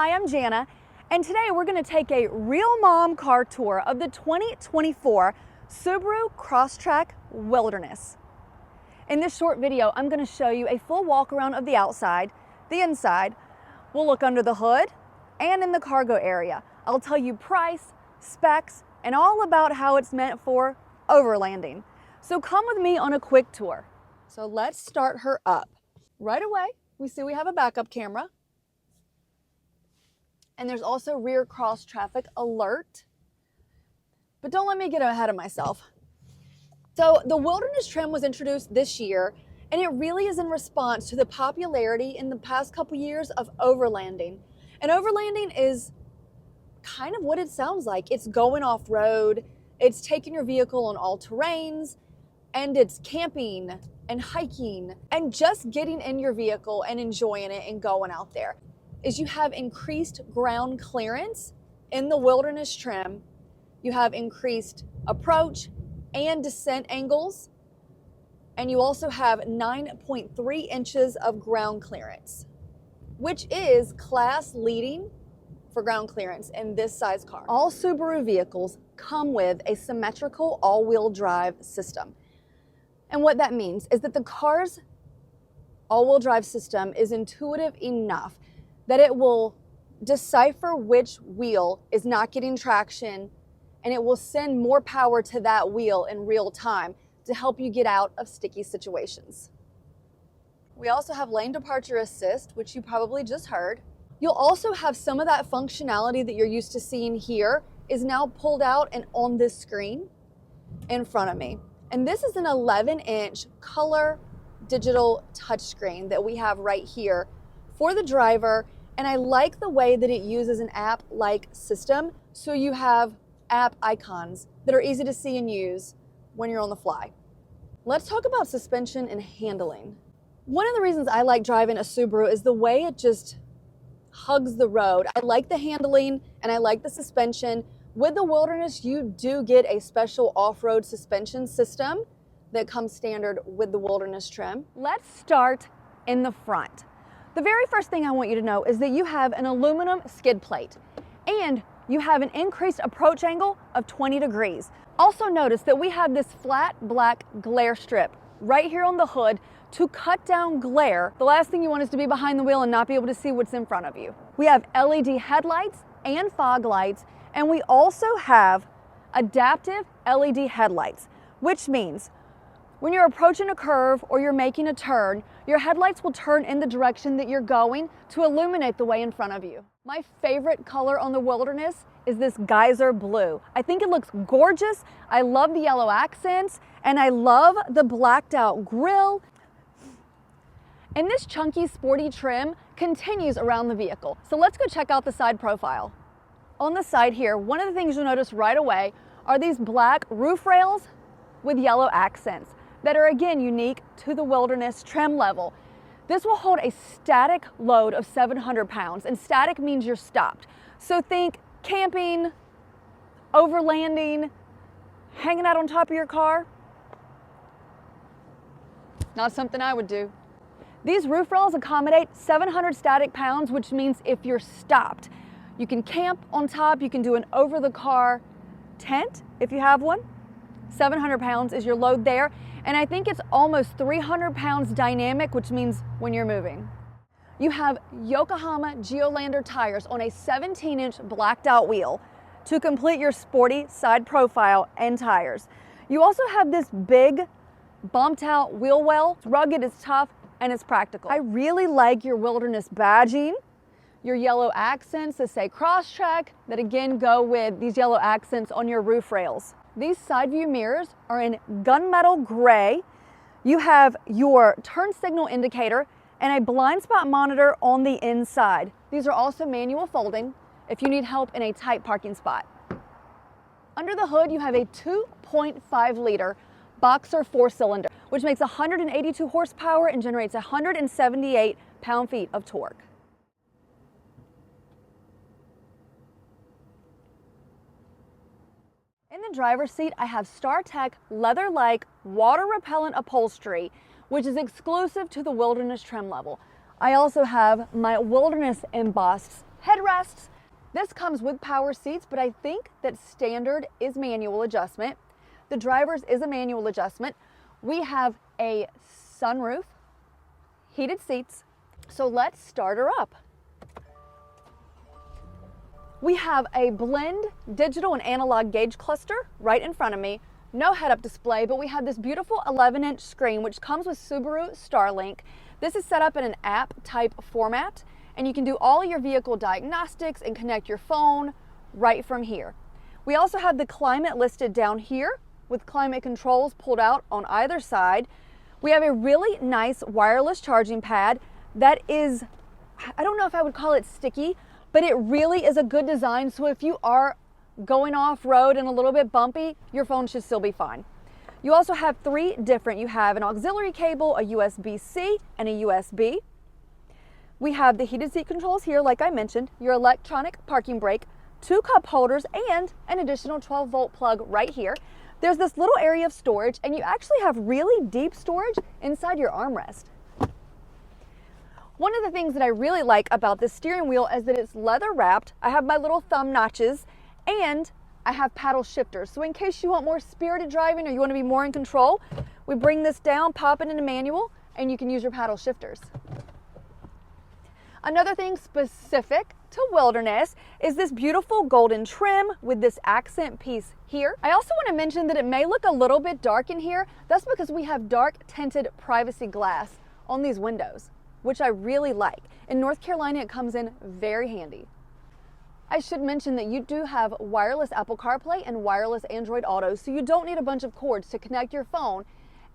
Hi, I'm Jana, and today we're going to take a real mom car tour of the 2024 Subaru Crosstrek Wilderness. In this short video, I'm going to show you a full walk around of the outside, the inside. We'll look under the hood and in the cargo area. I'll tell you price, specs, and all about how it's meant for overlanding. So come with me on a quick tour. So let's start her up. Right away, we see we have a backup camera. And there's also rear cross traffic alert. But don't let me get ahead of myself. So the Wilderness trim was introduced this year, and it really is in response to the popularity in the past couple years of overlanding. And overlanding is kind of what it sounds like. It's going off-road, it's taking your vehicle on all terrains, and it's camping and hiking and just getting in your vehicle and enjoying it and going out there. Is you have increased ground clearance in the Wilderness trim. You have increased approach and descent angles. And you also have 9.3 inches of ground clearance, which is class leading for ground clearance in this size car. All Subaru vehicles come with a symmetrical all-wheel drive system. And what that means is that the car's all-wheel drive system is intuitive enough that it will decipher which wheel is not getting traction, and it will send more power to that wheel in real time to help you get out of sticky situations. We also have lane departure assist, which you probably just heard. You'll also have some of that functionality that you're used to seeing here is now pulled out and on this screen in front of me. And this is an 11-inch color digital touchscreen that we have right here for the driver. And I like the way that it uses an app-like system. So you have app icons that are easy to see and use when you're on the fly. Let's talk about suspension and handling. One of the reasons I like driving a Subaru is the way it just hugs the road. I like the handling and I like the suspension. With the Wilderness, you do get a special off-road suspension system that comes standard with the Wilderness trim. Let's start in the front. The very first thing I want you to know is that you have an aluminum skid plate and you have an increased approach angle of 20 degrees. Also notice that we have this flat black glare strip right here on the hood to cut down glare. The last thing you want is to be behind the wheel and not be able to see what's in front of you. We have LED headlights and fog lights, and we also have adaptive LED headlights, which means when you're approaching a curve or you're making a turn, your headlights will turn in the direction that you're going to illuminate the way in front of you. My favorite color on the Wilderness is this geyser blue. I think it looks gorgeous. I love the yellow accents and I love the blacked out grille. And this chunky sporty trim continues around the vehicle. So let's go check out the side profile. On the side here, one of the things you'll notice right away are these black roof rails with yellow accents that are again unique to the Wilderness trim level. This will hold a static load of 700 pounds, and static means you're stopped. So think camping, overlanding, hanging out on top of your car. Not something I would do. These roof rails accommodate 700 static pounds, which means if you're stopped, you can camp on top, you can do an over-the-car tent if you have one. 700 pounds is your load there. And I think it's almost 300 pounds dynamic, which means when you're moving. You have Yokohama Geolander tires on a 17-inch blacked out wheel to complete your sporty side profile and tires. You also have this big bumped out wheel well. It's rugged, it's tough, and it's practical. I really like your Wilderness badging, your yellow accents that say Crosstrek that again go with these yellow accents on your roof rails. These side view mirrors are in gunmetal gray. You have your turn signal indicator and a blind spot monitor on the inside. These are also manual folding if you need help in a tight parking spot. Under the hood, you have a 2.5 liter boxer 4-cylinder, which makes 182 horsepower and generates 178 pound-feet of torque. In the driver's seat, I have StarTech leather-like water-repellent upholstery, which is exclusive to the Wilderness trim level. I also have my Wilderness embossed Headrests. This comes with power seats, but I think that standard is manual adjustment. The driver's is a manual adjustment. We have a sunroof, heated seats. So let's start her up. We have a blend digital and analog gauge cluster right in front of me. No head-up display, but we have this beautiful 11-inch screen which comes with Subaru Starlink. This is set up in an app type format, and you can do all your vehicle diagnostics and connect your phone right from here. We also have the climate listed down here with climate controls pulled out on either side. We have a really nice wireless charging pad that is, I don't know if I would call it sticky, but it really is a good design. So if you are going off-road and a little bit bumpy, your phone should still be fine. You also have three different, you have an auxiliary cable, a USB-C, and a USB. We have the heated seat controls here, like I mentioned, your electronic parking brake, 2 cup holders, and an additional 12-volt plug right here. There's this little area of storage, and you actually have really deep storage inside your armrest. One of the things that I really like about this steering wheel is that it's leather wrapped. I have my little thumb notches, and I have paddle shifters. So in case you want more spirited driving or you want to be more in control, we bring this down, pop it into manual, and you can use your paddle shifters. Another thing specific to Wilderness is this beautiful golden trim with this accent piece here. I also want to mention that it may look a little bit dark in here. That's because we have dark tinted privacy glass on these windows, which I really like. In North Carolina, it comes in very handy. I should mention that you do have wireless Apple CarPlay and wireless Android Auto, so you don't need a bunch of cords to connect your phone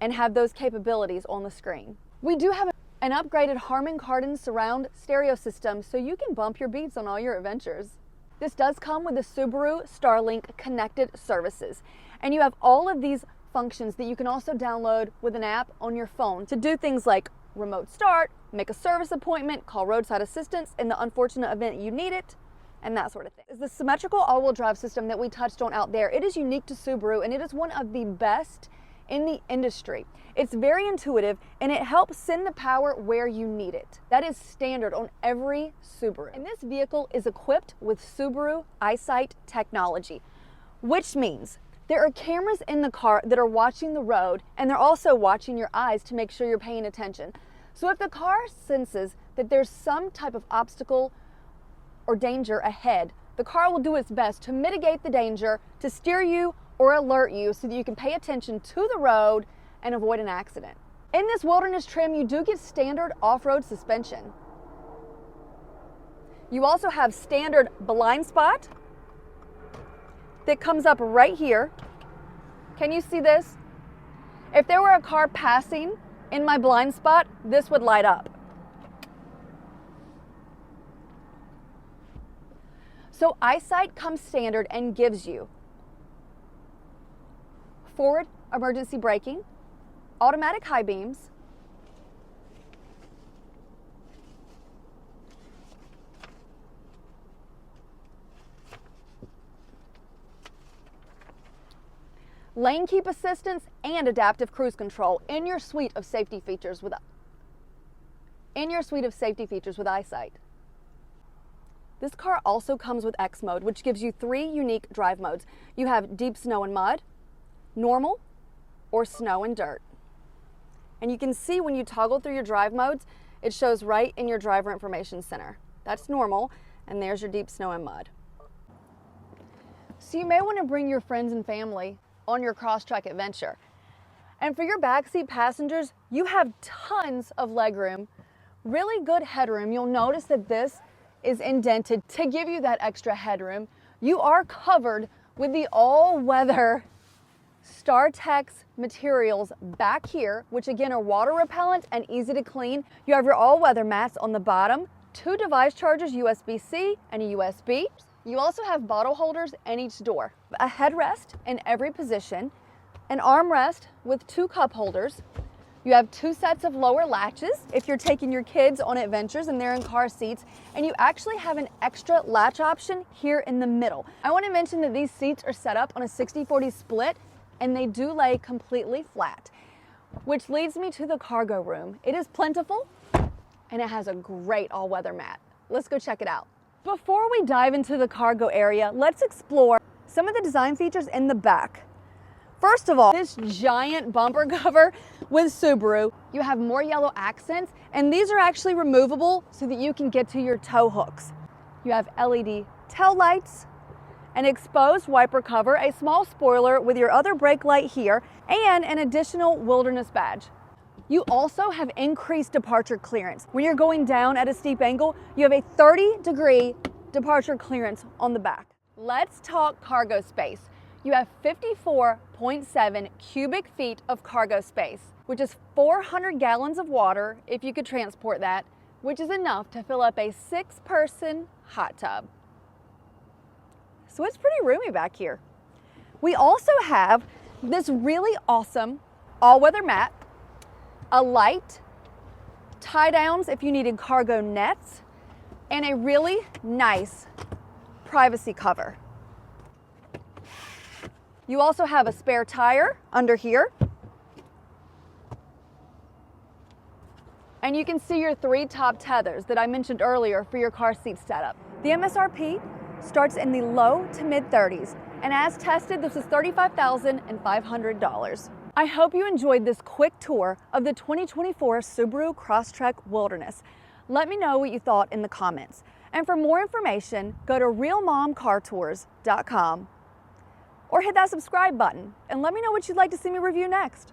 and have those capabilities on the screen. We do have an upgraded Harman Kardon surround stereo system, so you can bump your beats on all your adventures. This does come with the Subaru Starlink connected services, and you have all of these functions that you can also download with an app on your phone to do things like remote start, make a service appointment, call roadside assistance in the unfortunate event you need it, and that sort of thing. It's the symmetrical all-wheel drive system that we touched on out there. It is unique to Subaru, and it is one of the best in the industry. It's very intuitive, and it helps send the power where you need it. That is standard on every Subaru. And this vehicle is equipped with Subaru EyeSight technology, which means there are cameras in the car that are watching the road, and they're also watching your eyes to make sure you're paying attention. So if the car senses that there's some type of obstacle or danger ahead, the car will do its best to mitigate the danger, to steer you or alert you so that you can pay attention to the road and avoid an accident. In this Wilderness trim, you do get standard off-road suspension. You also have standard blind spot that comes up right here. Can you see this? If there were a car passing in my blind spot, this would light up. So EyeSight comes standard and gives you forward emergency braking, automatic high beams, lane keep assistance, and adaptive cruise control in your suite of safety features with EyeSight. This car also comes with X mode, which gives you 3 unique drive modes. You have deep snow and mud, normal, or snow and dirt. And you can see when you toggle through your drive modes, it shows right in your driver information center. That's normal, and there's your deep snow and mud. So you may want to bring your friends and family on your Crosstrek adventure. And for your backseat passengers, you have tons of legroom, really good headroom. You'll notice that this is indented to give you that extra headroom. You are covered with the all-weather StarTex materials back here, which again are water repellent and easy to clean. You have your all-weather mats on the bottom, 2 device chargers, USB-C and a USB. You also have bottle holders in each door, a headrest in every position, an armrest with 2 cup holders. You have 2 sets of lower latches if you're taking your kids on adventures and they're in car seats, and you actually have an extra latch option here in the middle. I want to mention that these seats are set up on a 60-40 split, and they do lay completely flat, which leads me to the cargo room. It is plentiful, and it has a great all-weather mat. Let's go check it out. Before we dive into the cargo area, let's explore some of the design features in the back. First of all, this giant bumper cover with Subaru. You have more yellow accents, and these are actually removable so that you can get to your tow hooks. You have LED tail lights, an exposed wiper cover, a small spoiler with your other brake light here, and an additional wilderness badge. You also have increased departure clearance. When you're going down at a steep angle, you have a 30-degree departure clearance on the back. Let's talk cargo space. You have 54.7 cubic feet of cargo space, which is 400 gallons of water, if you could transport that, which is enough to fill up a 6-person hot tub. So it's pretty roomy back here. We also have this really awesome all-weather mat, a light, tie downs if you needed cargo nets, and a really nice privacy cover. You also have a spare tire under here. And you can see your 3 top tethers that I mentioned earlier for your car seat setup. The MSRP starts in the low to mid 30s, and as tested, this is $35,500. I hope you enjoyed this quick tour of the 2024 Subaru Crosstrek Wilderness. Let me know what you thought in the comments. And for more information, go to realmomcartours.com or hit that subscribe button and let me know what you'd like to see me review next.